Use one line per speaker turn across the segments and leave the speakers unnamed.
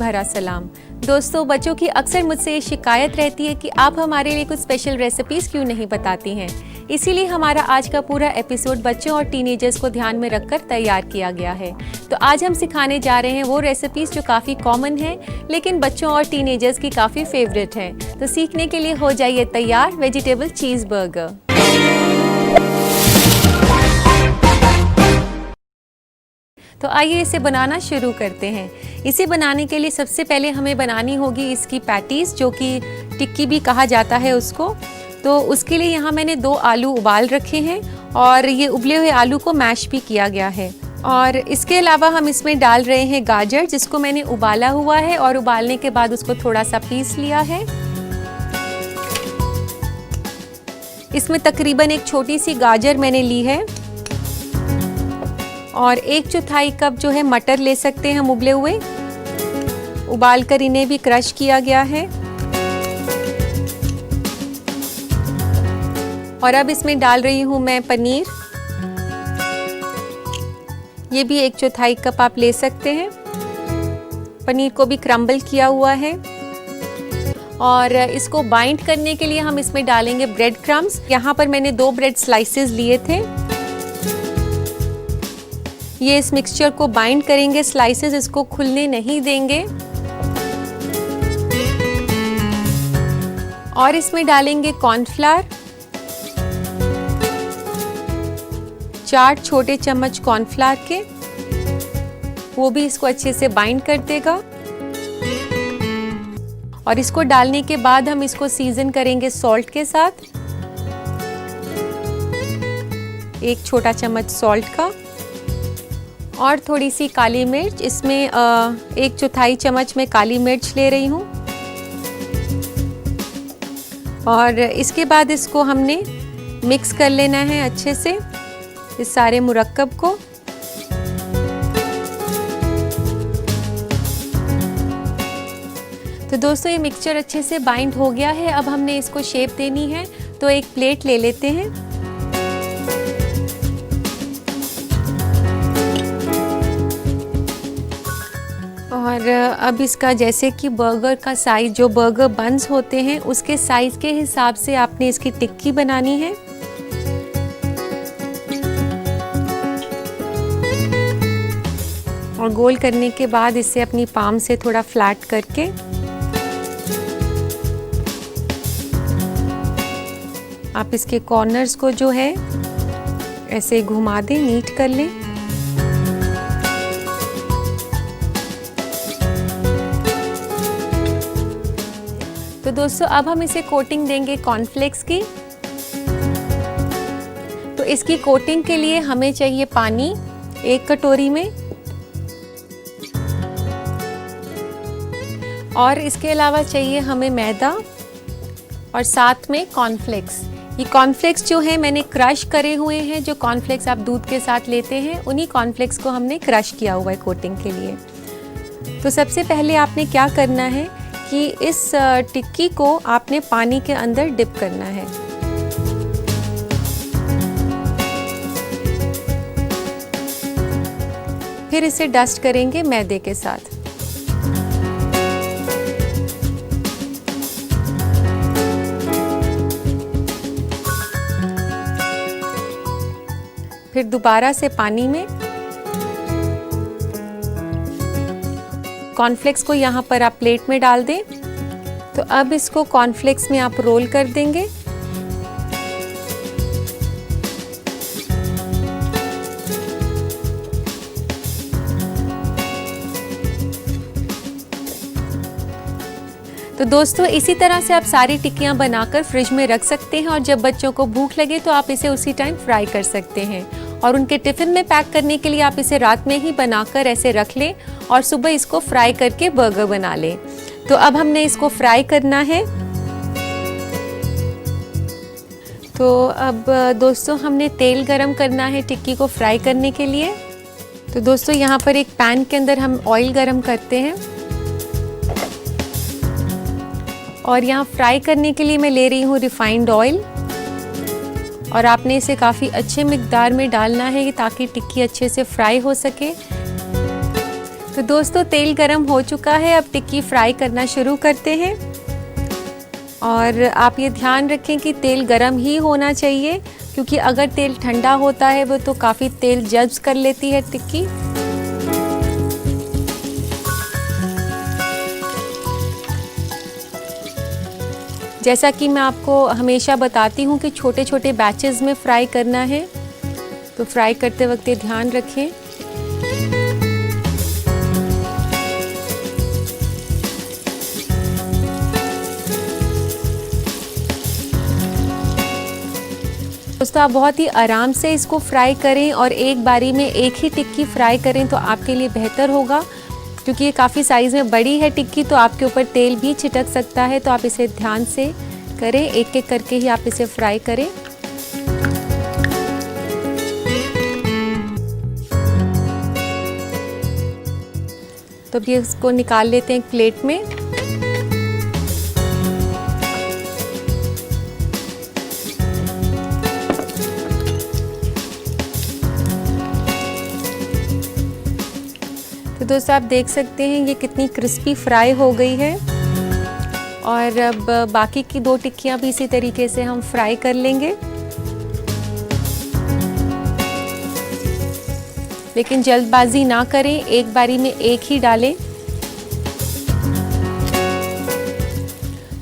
भरा सलाम। दोस्तों, बच्चों की अक्सर मुझसे ये शिकायत रहती है कि आप हमारे लिए कुछ स्पेशल रेसिपीज़ क्यों नहीं बताती हैं। इसीलिए हमारा आज का पूरा एपिसोड बच्चों और टीनेजर्स को ध्यान में रखकर तैयार किया गया है। तो आज हम सिखाने जा रहे हैं वो रेसिपीज़ जो काफ़ी कॉमन हैं लेकिन बच्चों और टीनेजर्स की काफ़ी फेवरेट हैं। तो सीखने के लिए हो जाइए तैयार वेजिटेबल चीज़ बर्गर। तो आइए इसे बनाना शुरू करते हैं। इसे बनाने के लिए सबसे पहले हमें बनानी होगी इसकी पैटीज़, जो कि टिक्की भी कहा जाता है उसको। तो उसके लिए यहाँ मैंने 2 आलू उबाल रखे हैं और ये उबले हुए आलू को मैश भी किया गया है। और इसके अलावा हम इसमें डाल रहे हैं गाजर, जिसको मैंने उबाला हुआ है और उबालने के बाद उसको थोड़ा सा पीस लिया है। इसमें तकरीबन एक छोटी सी गाजर मैंने ली है और 1/4 कप जो है मटर ले सकते हैं हम उबले हुए। उबाल कर इन्हें भी क्रश किया गया है। और अब इसमें डाल रही हूँ मैं पनीर। ये भी 1/4 कप आप ले सकते हैं। पनीर को भी क्रम्बल किया हुआ है। और इसको बाइंड करने के लिए हम इसमें डालेंगे ब्रेड क्रम्स। यहाँ पर मैंने 2 ब्रेड स्लाइसेस लिए थे। ये इस मिक्सचर को बाइंड करेंगे, स्लाइसेस इसको खुलने नहीं देंगे। और इसमें डालेंगे कॉर्नफ्लावर, 4 छोटे चम्मच कॉर्नफ्लावर के, वो भी इसको अच्छे से बाइंड कर देगा। और इसको डालने के बाद हम इसको सीजन करेंगे सॉल्ट के साथ, 1 छोटा चम्मच सॉल्ट का। और थोड़ी सी काली मिर्च, इसमें 1/4 चम्मच में काली मिर्च ले रही हूँ। और इसके बाद इसको हमने मिक्स कर लेना है अच्छे से इस सारे मुरक्कब को। तो दोस्तों, ये मिक्सचर अच्छे से बाइंड हो गया है। अब हमने इसको शेप देनी है, तो एक प्लेट ले लेते हैं। और अब इसका जैसे कि बर्गर का साइज, जो बर्गर बन्स होते हैं उसके साइज के हिसाब से आपने इसकी टिक्की बनानी है। और गोल करने के बाद इसे अपनी पाम से थोड़ा फ्लैट करके आप इसके कॉर्नर्स को जो है ऐसे घुमा दें, नीट कर लें। तो दोस्तों, अब हम इसे कोटिंग देंगे कॉर्नफ्लेक्स की। तो इसकी कोटिंग के लिए हमें चाहिए पानी 1 कटोरी में, और इसके अलावा चाहिए हमें मैदा और साथ में कॉर्नफ्लेक्स। ये कॉर्नफ्लेक्स जो है मैंने क्रश करे हुए हैं। जो कॉर्नफ्लेक्स आप दूध के साथ लेते हैं, उन्हीं कॉर्नफ्लेक्स को हमने क्रश किया हुआ है कोटिंग के लिए। तो सबसे पहले आपने क्या करना है कि इस टिक्की को आपने पानी के अंदर डिप करना है। फिर इसे डस्ट करेंगे मैदे के साथ। फिर दोबारा से पानी में कॉर्नफ्लेक्स को यहाँ पर आप प्लेट में डाल दें। तो अब इसको कॉर्नफ्लेक्स में आप रोल कर देंगे। तो दोस्तों, इसी तरह से आप सारी टिक्कियाँ बनाकर फ्रिज में रख सकते हैं और जब बच्चों को भूख लगे तो आप इसे उसी टाइम फ्राई कर सकते हैं। और उनके टिफ़िन में पैक करने के लिए आप इसे रात में ही बनाकर ऐसे रख लें और सुबह इसको फ्राई करके बर्गर बना लें। तो अब हमने इसको फ्राई करना है। तो अब दोस्तों, हमने तेल गरम करना है टिक्की को फ्राई करने के लिए। तो दोस्तों, यहाँ पर एक पैन के अंदर हम ऑयल गरम करते हैं और यहाँ फ्राई करने के लिए मैं ले रही हूँ रिफाइंड ऑयल। और आपने इसे काफ़ी अच्छे मिकदार में डालना है ताकि टिक्की अच्छे से फ्राई हो सके। तो तो दोस्तों तेल गरम हो चुका है, अब टिक्की फ्राई करना शुरू करते हैं। और आप ये ध्यान रखें कि तेल गरम ही होना चाहिए, क्योंकि अगर तेल ठंडा होता है वो तो काफ़ी तेल जज्ब कर लेती है टिक्की। जैसा कि मैं आपको हमेशा बताती हूँ कि छोटे छोटे बैचेस में फ्राई करना है, तो फ्राई करते वक्त ये ध्यान रखें। दोस्तों आप बहुत ही आराम से इसको फ्राई करें और एक बारी में एक ही टिक्की फ्राई करें तो आपके लिए बेहतर होगा, क्योंकि ये काफ़ी साइज़ में बड़ी है टिक्की, तो आपके ऊपर तेल भी छिटक सकता है। तो आप इसे ध्यान से करें, एक एक करके ही आप इसे फ्राई करें। तो अब ये इसको निकाल लेते हैं एक प्लेट में। तो दोस्तों आप देख सकते हैं ये कितनी क्रिस्पी फ्राई हो गई है। और अब बाकी की 2 टिक्कियाँ भी इसी तरीके से हम फ्राई कर लेंगे, लेकिन जल्दबाजी ना करें, एक बारी में एक ही डालें।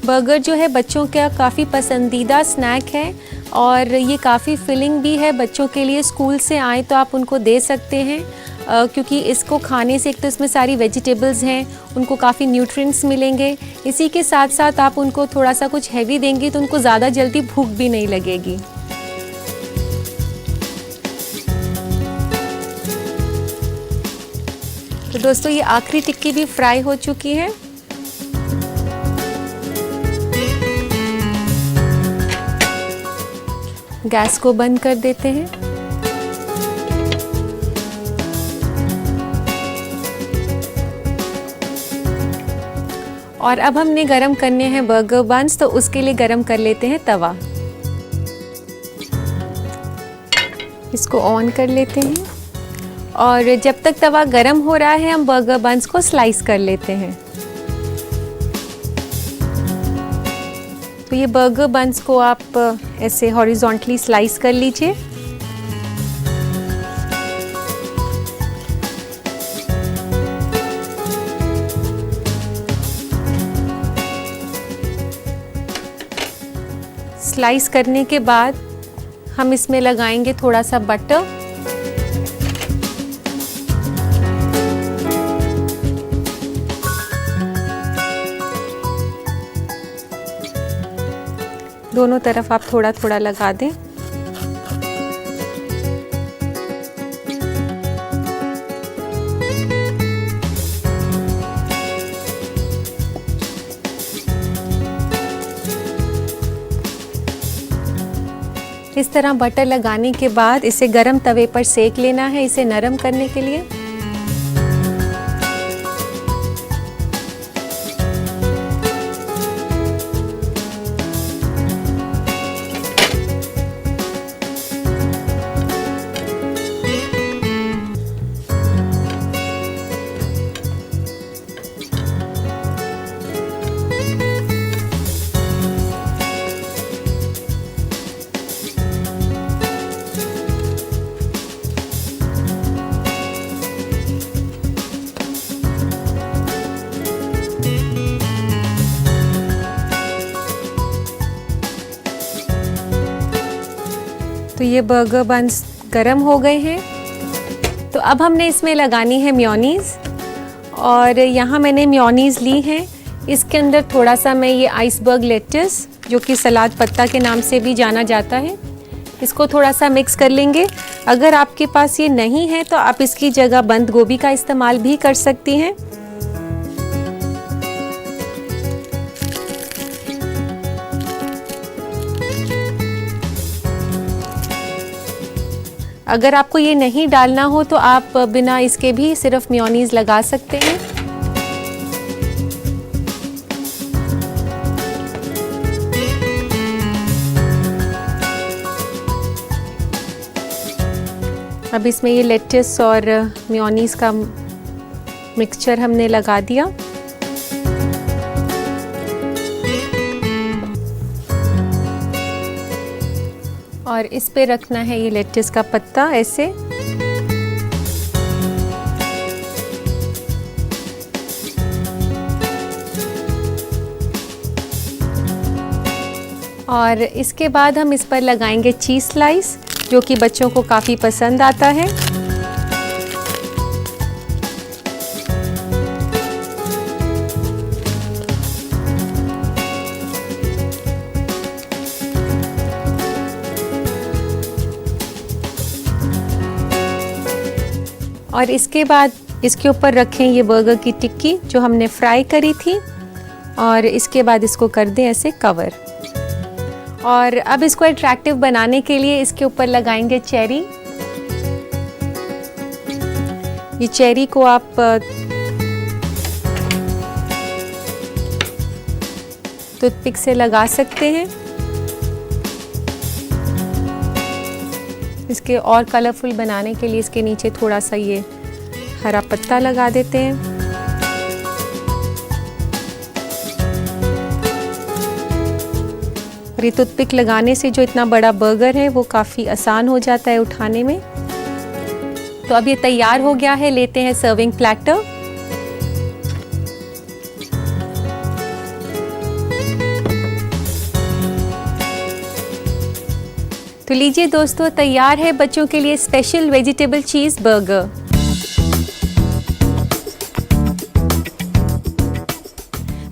बर्गर जो है बच्चों का काफ़ी पसंदीदा स्नैक है और ये काफ़ी फिलिंग भी है बच्चों के लिए। स्कूल से आए तो आप उनको दे सकते हैं, क्योंकि इसको खाने से एक तो इसमें सारी वेजिटेबल्स हैं, उनको काफ़ी न्यूट्रिएंट्स मिलेंगे। इसी के साथ साथ आप उनको थोड़ा सा कुछ हैवी देंगे तो उनको ज़्यादा जल्दी भूख भी नहीं लगेगी। तो दोस्तों ये आखिरी टिक्की भी फ्राई हो चुकी है। गैस को बंद कर देते हैं। और अब हमने गरम करने हैं बर्गर बन्स, तो उसके लिए गरम कर लेते हैं तवा। इसको ऑन कर लेते हैं और जब तक तवा गरम हो रहा है हम बर्गर बन्स को स्लाइस कर लेते हैं। तो ये बर्गर बन्स को आप ऐसे हॉरिजॉन्टली स्लाइस कर लीजिए। स्लाइस करने के बाद हम इसमें लगाएंगे थोड़ा सा बटर। दोनों तरफ आप थोड़ा थोड़ा लगा दें। इस तरह बटर लगाने के बाद इसे गरम तवे पर सेक लेना है, इसे नरम करने के लिए। तो ये बर्गर बन्स गरम हो गए हैं। तो अब हमने इसमें लगानी है मेयोनीज़, और यहाँ मैंने मेयोनीज़ ली है। इसके अंदर थोड़ा सा मैं ये आइसबर्ग लेट्स, जो कि सलाद पत्ता के नाम से भी जाना जाता है, इसको थोड़ा सा मिक्स कर लेंगे। अगर आपके पास ये नहीं है तो आप इसकी जगह बंद गोभी का इस्तेमाल भी कर सकती हैं। अगर आपको ये नहीं डालना हो तो आप बिना इसके भी सिर्फ मेयोनीज़ लगा सकते हैं। अब इसमें ये लेट्स और मेयोनीज़ का मिक्सचर हमने लगा दिया। और इस पे रखना है ये लेट्स का पत्ता ऐसे। और इसके बाद हम इस पर लगाएंगे चीज़ स्लाइस, जो कि बच्चों को काफ़ी पसंद आता है। और इसके बाद इसके ऊपर रखें ये बर्गर की टिक्की जो हमने फ्राई करी थी, और इसके बाद इसको कर दें ऐसे कवर। और अब इसको अट्रैक्टिव बनाने के लिए इसके ऊपर लगाएंगे चेरी। ये चेरी को आप टूथपिक से लगा सकते हैं। इसके और कलरफुल बनाने के लिए इसके नीचे थोड़ा सा ये हरा पत्ता लगा देते हैं। और ये टूथपिक लगाने से जो इतना बड़ा बर्गर है वो काफ़ी आसान हो जाता है उठाने में। तो अब ये तैयार हो गया है, लेते हैं सर्विंग प्लेटर। तो लीजिए दोस्तों, तैयार है बच्चों के लिए स्पेशल वेजिटेबल चीज़ बर्गर।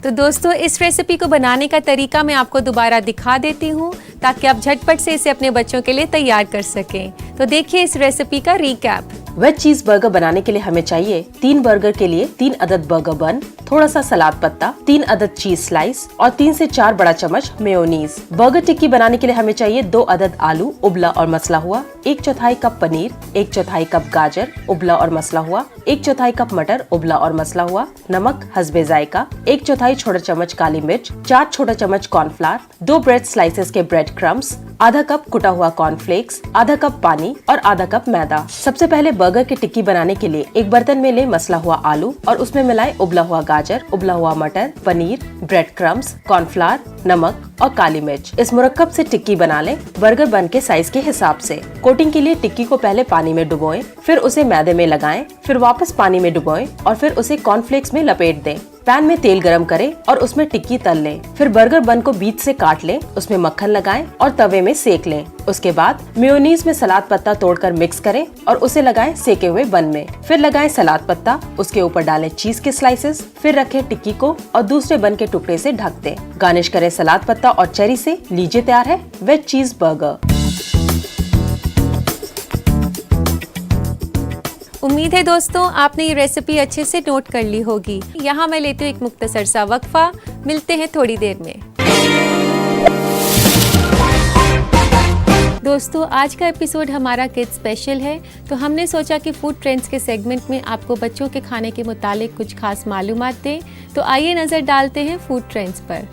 तो दोस्तों, इस रेसिपी को बनाने का तरीका मैं आपको दोबारा दिखा देती हूँ ताकि आप झटपट से इसे अपने बच्चों के लिए तैयार कर सकें। तो देखिए इस रेसिपी का रिकैप।
वेज चीज बर्गर बनाने के लिए हमें चाहिए 3 बर्गर के लिए 3 अदद बर्गर बन, थोड़ा सा सलाद पत्ता, 3 अदद चीज स्लाइस और 3 से 4 बड़ा चम्मच मेयोनीज। बर्गर टिक्की बनाने के लिए हमें चाहिए 2 अदद आलू उबला और मसला हुआ, 1/4 कप पनीर, 1/4 कप गाजर उबला और मसला हुआ, 1/4 कप मटर उबला और मसला हुआ, नमक हस्बे जायका, 1/4 छोटा चम्मच काली मिर्च, 4 छोटा चम्मच कॉर्नफ्लावर, 2 ब्रेड स्लाइसेस के ब्रेड क्रम्स, आधा कप कुटा हुआ कॉर्नफ्लेक्स, आधा कप पानी और आधा कप मैदा। सबसे पहले बर्गर की टिक्की बनाने के लिए एक बर्तन में ले मसला हुआ आलू और उसमें मिलाए उबला हुआ गाजर, उबला हुआ मटर, पनीर, ब्रेड क्रम्स, कॉर्नफ्लावर, नमक और काली मिर्च। इस मुरक्कब से टिक्की बना लें बर्गर बन के साइज के हिसाब से। कोटिंग के लिए टिक्की को पहले पानी में डुबोएं, फिर उसे मैदे में लगाएं, फिर वापस पानी में डुबोएं और फिर उसे कॉर्नफ्लेक्स में लपेट दें। पैन में तेल गरम करें और उसमें टिक्की तल लें। फिर बर्गर बन को बीच से काट लें, उसमें मक्खन लगाएं और तवे में सेक लें। उसके बाद मेयोनीज में सलाद पत्ता तोड़कर मिक्स करें और उसे लगाएं सेके हुए बन में। फिर लगाएं सलाद पत्ता, उसके ऊपर डालें चीज के स्लाइसेस, फिर रखें टिक्की को और दूसरे बन के टुकड़े से ढक दें। गार्निश करें सलाद पत्ता और चेरी से। लीजिए तैयार है वेज चीज बर्गर।
उम्मीद है दोस्तों आपने ये रेसिपी अच्छे से नोट कर ली होगी। यहाँ मैं लेती हूँ एक मुख्तसर सा वक्फा। मिलते हैं थोड़ी देर में। दोस्तों, आज का एपिसोड हमारा किड्स स्पेशल है, तो हमने सोचा कि फूड ट्रेंड्स के सेगमेंट में आपको बच्चों के खाने के मुतालिक कुछ खास मालूमात दें। तो आइए नजर डालते हैं फूड ट्रेंड्स पर।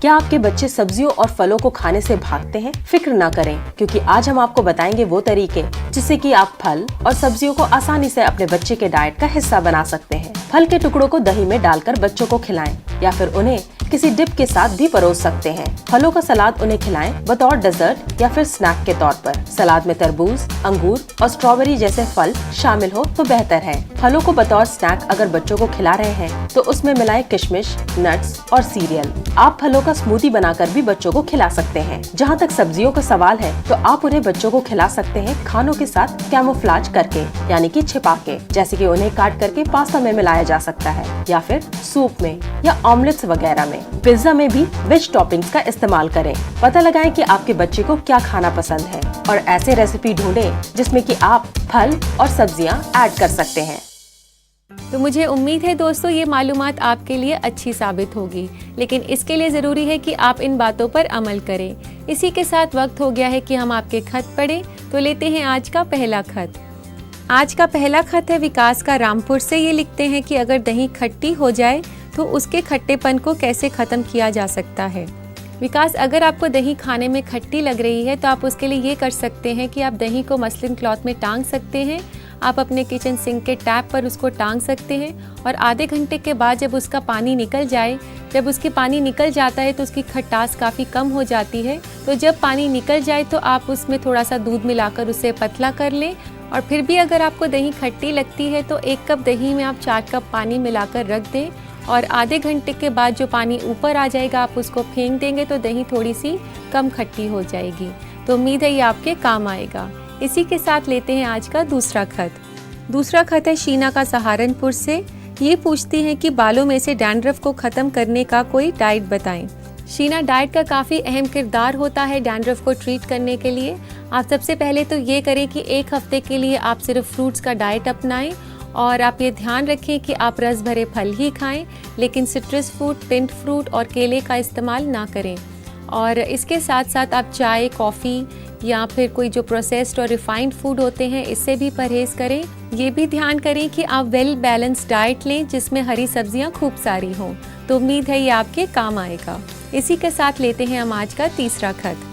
क्या आपके बच्चे सब्जियों और फलों को खाने से भागते हैं? फिक्र ना करें, क्योंकि आज हम आपको बताएंगे वो तरीके जिससे कि आप फल और सब्जियों को आसानी से अपने बच्चे के डाइट का हिस्सा बना सकते हैं। फल के टुकड़ों को दही में डालकर बच्चों को खिलाएं या फिर उन्हें किसी डिप के साथ भी परोस सकते हैं। फलों का सलाद उन्हें खिलाएं बतौर डेजर्ट या फिर स्नैक के तौर पर। सलाद में तरबूज, अंगूर और स्ट्रॉबेरी जैसे फल शामिल हो तो बेहतर है। फलों को बतौर स्नैक अगर बच्चों को खिला रहे हैं तो उसमें मिलाएं किशमिश, नट्स और सीरियल। आप फलों का स्मूदी बनाकर भी बच्चों को खिला सकते हैं। जहाँ तक सब्जियों का सवाल है तो आप उन्हें बच्चों को खिला सकते हैं खानों के साथ कैमोफ्लेज करके, यानी कि छिपा के, जैसे कि उन्हें काट करके पास्ता में मिलाया जा सकता है या फिर सूप में या ऑमलेट्स वगैरह में। पिज्जा में भी वेज टॉपिंग्स का इस्तेमाल करें। पता लगाएं कि आपके बच्चे को क्या खाना पसंद है और ऐसे रेसिपी ढूंढें जिसमें कि आप फल और सब्जियां ऐड कर सकते हैं।
तो मुझे उम्मीद है दोस्तों ये मालूमात आपके लिए अच्छी साबित होगी, लेकिन इसके लिए ज़रूरी है कि आप इन बातों पर अमल करें। इसी के साथ वक्त हो गया है कि हम आपके खत पढ़ें। तो लेते हैं आज का पहला खत। आज का पहला खत है विकास का रामपुर से। ये लिखते हैं कि अगर दही खट्टी हो जाए तो उसके खट्टेपन को कैसे ख़त्म किया जा सकता है। विकास, अगर आपको दही खाने में खट्टी लग रही है तो आप उसके लिए ये कर सकते हैं कि आप दही को मसलिन क्लॉथ में टांग सकते हैं आप अपने किचन सिंक के टैप पर उसको टांग सकते हैं और आधे घंटे के बाद जब उसका पानी निकल जाए, जब उसकी पानी निकल जाता है तो उसकी खटास काफ़ी कम हो जाती है। तो जब पानी निकल जाए तो आप उसमें थोड़ा सा दूध मिलाकर उसे पतला कर लें और फिर भी अगर आपको दही खट्टी लगती है तो 1 कप दही में आप 4 कप पानी मिलाकर रख दें और आधे घंटे के बाद जो पानी ऊपर आ जाएगा आप उसको फेंक देंगे तो दही थोड़ी सी कम खट्टी हो जाएगी। तो उम्मीद है ये आपके काम आएगा। इसी के साथ लेते हैं आज का दूसरा खत। दूसरा खत है शीना का सहारनपुर से। ये पूछती हैं कि बालों में से डैंड्रफ को ख़त्म करने का कोई डाइट बताएं। शीना, डाइट का काफ़ी अहम किरदार होता है डैंड्रफ को ट्रीट करने के लिए। आप सबसे पहले तो ये करें कि 1 हफ्ते के लिए आप सिर्फ फ्रूट्स का डाइट अपनाएं और आप ये ध्यान रखें कि आप रस भरे फल ही खाएं, लेकिन सिट्रस फ्रूट, पिंट फ्रूट और केले का इस्तेमाल ना करें। और इसके साथ साथ आप चाय, कॉफ़ी या फिर कोई जो प्रोसेस्ड और रिफाइंड फूड होते हैं इससे भी परहेज़ करें। ये भी ध्यान करें कि आप वेल बैलेंस्ड डाइट लें जिसमें हरी सब्जियां खूब सारी हों। तो उम्मीद है ये आपके काम आएगा। इसी के साथ लेते हैं हम आज का तीसरा खत।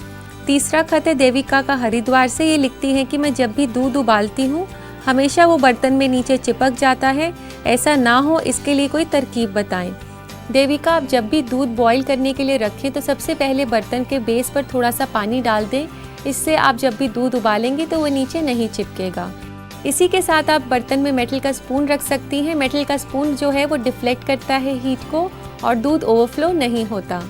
तीसरा खत है देविका का हरिद्वार से। ये लिखती हैं कि मैं जब भी दूध उबालती हूँ हमेशा वो बर्तन में नीचे चिपक जाता है, ऐसा ना हो इसके लिए कोई तरकीब बताएं। देविका, आप जब भी दूध बॉईल करने के लिए रखें तो सबसे पहले बर्तन के बेस पर थोड़ा सा पानी डाल दें। इससे आप जब भी दूध उबालेंगे तो वो नीचे नहीं चिपकेगा। इसी के साथ आप बर्तन में मेटल का स्पून रख सकती हैं। मेटल का स्पून जो है वो डिफ्लेक्ट करता है हीट को और दूध ओवरफ्लो नहीं होता।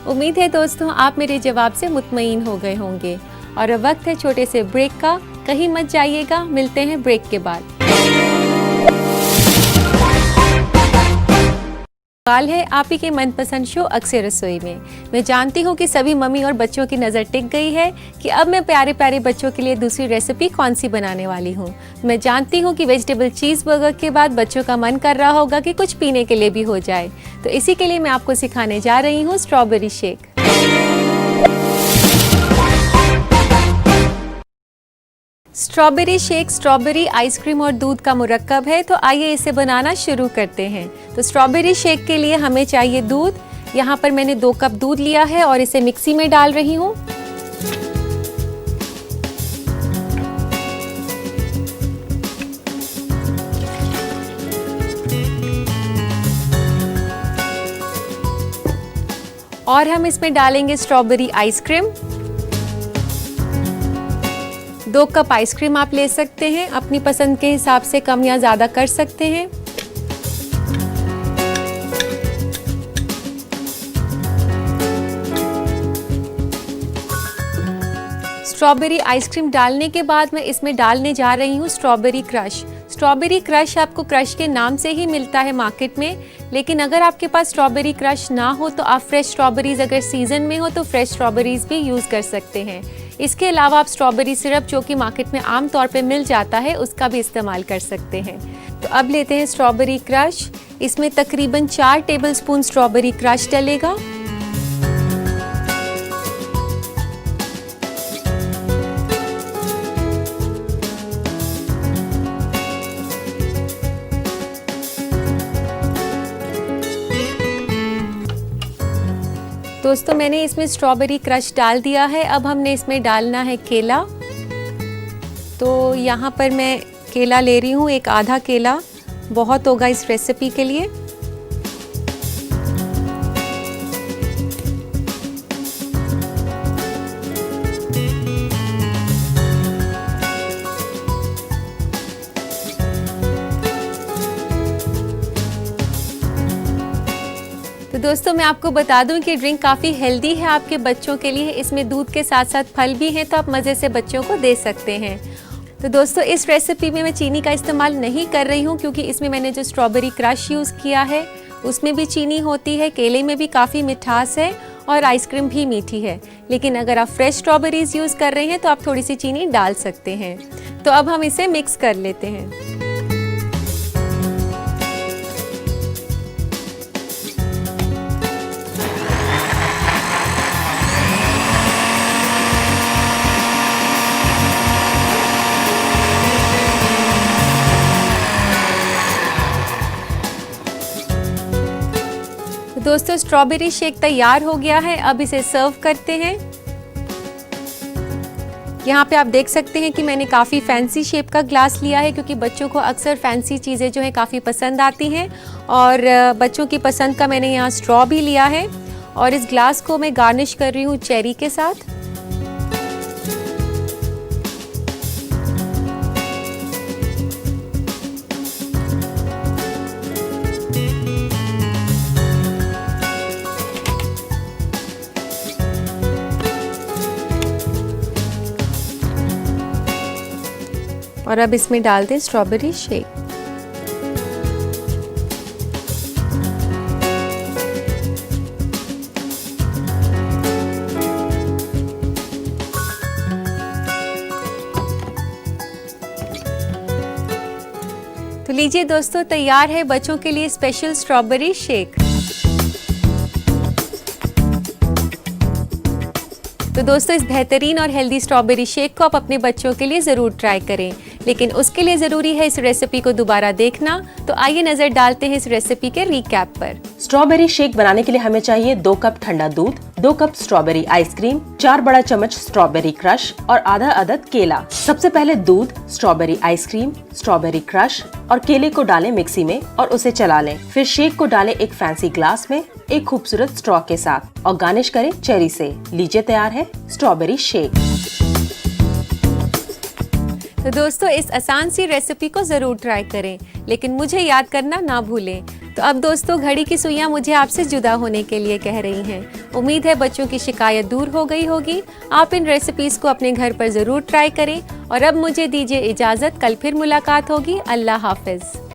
उम्मीद है दोस्तों आप मेरे जवाब से मुतमईन हो गए होंगे और अब वक्त है छोटे से ब्रेक का। कहीं मत जाइएगा, मिलते हैं ब्रेक के बाद। सवाल है आप ही के मनपसंद शो अक्सर रसोई में। मैं जानती हूँ कि सभी मम्मी और बच्चों की नज़र टिक गई है कि अब मैं प्यारे प्यारे बच्चों के लिए दूसरी रेसिपी कौन सी बनाने वाली हूँ। मैं जानती हूँ कि वेजिटेबल चीज़ बर्गर के बाद बच्चों का मन कर रहा होगा कि कुछ पीने के लिए भी हो जाए। तो इसी के लिए मैं आपको सिखाने जा रही हूँ strawberry shake. Strawberry shake strawberry, ice cream और दूध का मुरक्कब है। तो आइए इसे बनाना शुरू करते हैं। तो स्ट्रॉबेरी शेक के लिए हमें चाहिए दूध। यहाँ पर मैंने 2 कप दूध लिया है और इसे मिक्सी में डाल रही हूँ। और हम इसमें डालेंगे स्ट्रॉबेरी आइसक्रीम। 2 कप आइसक्रीम आप ले सकते हैं, अपनी पसंद के हिसाब से कम या ज़्यादा कर सकते हैं। स्ट्रॉबेरी आइसक्रीम डालने के बाद मैं इसमें डालने जा रही हूँ स्ट्रॉबेरी क्रश। स्ट्रॉबेरी क्रश आपको क्रश के नाम से ही मिलता है मार्केट में, लेकिन अगर आपके पास स्ट्रॉबेरी क्रश ना हो तो आप फ्रेश स्ट्रॉबेरीज अगर सीजन में हो तो फ्रेश स्ट्रॉबेरीज भी यूज़ कर सकते हैं। इसके अलावा आप स्ट्रॉबेरी सिरप जो कि मार्केट में आम तौर पे मिल जाता है उसका भी इस्तेमाल कर सकते हैं। तो अब लेते हैं स्ट्रॉबेरी क्रश। इसमें तकरीबन 4 टेबलस्पून स्ट्रॉबेरी क्रश डलेगा। दोस्तों मैंने इसमें स्ट्रॉबेरी क्रश डाल दिया है। अब हमने इसमें डालना है केला। तो यहाँ पर मैं केला ले रही हूँ, एक आधा केला बहुत होगा इस रेसिपी के लिए। तो दोस्तों मैं आपको बता दूं कि ड्रिंक काफ़ी हेल्दी है आपके बच्चों के लिए। इसमें दूध के साथ साथ फल भी हैं तो आप मज़े से बच्चों को दे सकते हैं। तो दोस्तों इस रेसिपी में मैं चीनी का इस्तेमाल नहीं कर रही हूँ क्योंकि इसमें मैंने जो स्ट्रॉबेरी क्रश यूज़ किया है उसमें भी चीनी होती है, केले में भी काफ़ी मिठास है और आइसक्रीम भी मीठी है। लेकिन अगर आप फ्रेश स्ट्रॉबेरीज यूज़ कर रहे हैं तो आप थोड़ी सी चीनी डाल सकते हैं। तो अब हम इसे मिक्स कर लेते हैं। दोस्तों स्ट्रॉबेरी शेक तैयार हो गया है। अब इसे सर्व करते हैं। यहाँ पे आप देख सकते हैं कि मैंने काफ़ी फैंसी शेप का ग्लास लिया है, क्योंकि बच्चों को अक्सर फैंसी चीज़ें जो है काफ़ी पसंद आती हैं। और बच्चों की पसंद का मैंने यहाँ स्ट्रॉ भी लिया है और इस ग्लास को मैं गार्निश कर रही हूँ चेरी के साथ। और अब इसमें डाल दें स्ट्रॉबेरी शेक। तो लीजिए दोस्तों, तैयार है बच्चों के लिए स्पेशल स्ट्रॉबेरी शेक। तो दोस्तों, इस बेहतरीन और हेल्दी स्ट्रॉबेरी शेक को आप अपने बच्चों के लिए ज़रूर ट्राई करें, लेकिन उसके लिए ज़रूरी है इस रेसिपी को दोबारा देखना। तो आइए नज़र डालते हैं इस रेसिपी के रिकैप पर।
स्ट्रॉबेरी शेक बनाने के लिए हमें चाहिए 2 कप ठंडा दूध, 2 कप स्ट्रॉबेरी आइसक्रीम, 4 बड़ा चम्मच स्ट्रॉबेरी क्रश और आधा अदद केला। सबसे पहले दूध, स्ट्रॉबेरी आइसक्रीम, स्ट्रॉबेरी क्रश और केले को डालें मिक्सी में और उसे चला लें। फिर शेक को डालें एक फैंसी ग्लास में एक खूबसूरत स्ट्रॉ के साथ और गार्निश करें चेरी से। लीजिए, तैयार है स्ट्रॉबेरी शेक।
तो दोस्तों, इस आसान सी रेसिपी को ज़रूर ट्राई करें, लेकिन मुझे याद करना ना भूलें। तो अब दोस्तों, घड़ी की सुइयां मुझे आपसे जुदा होने के लिए कह रही हैं। उम्मीद है बच्चों की शिकायत दूर हो गई होगी। आप इन रेसिपीज़ को अपने घर पर ज़रूर ट्राई करें। और अब मुझे दीजिए इजाज़त, कल फिर मुलाकात होगी। अल्लाह हाफिज़।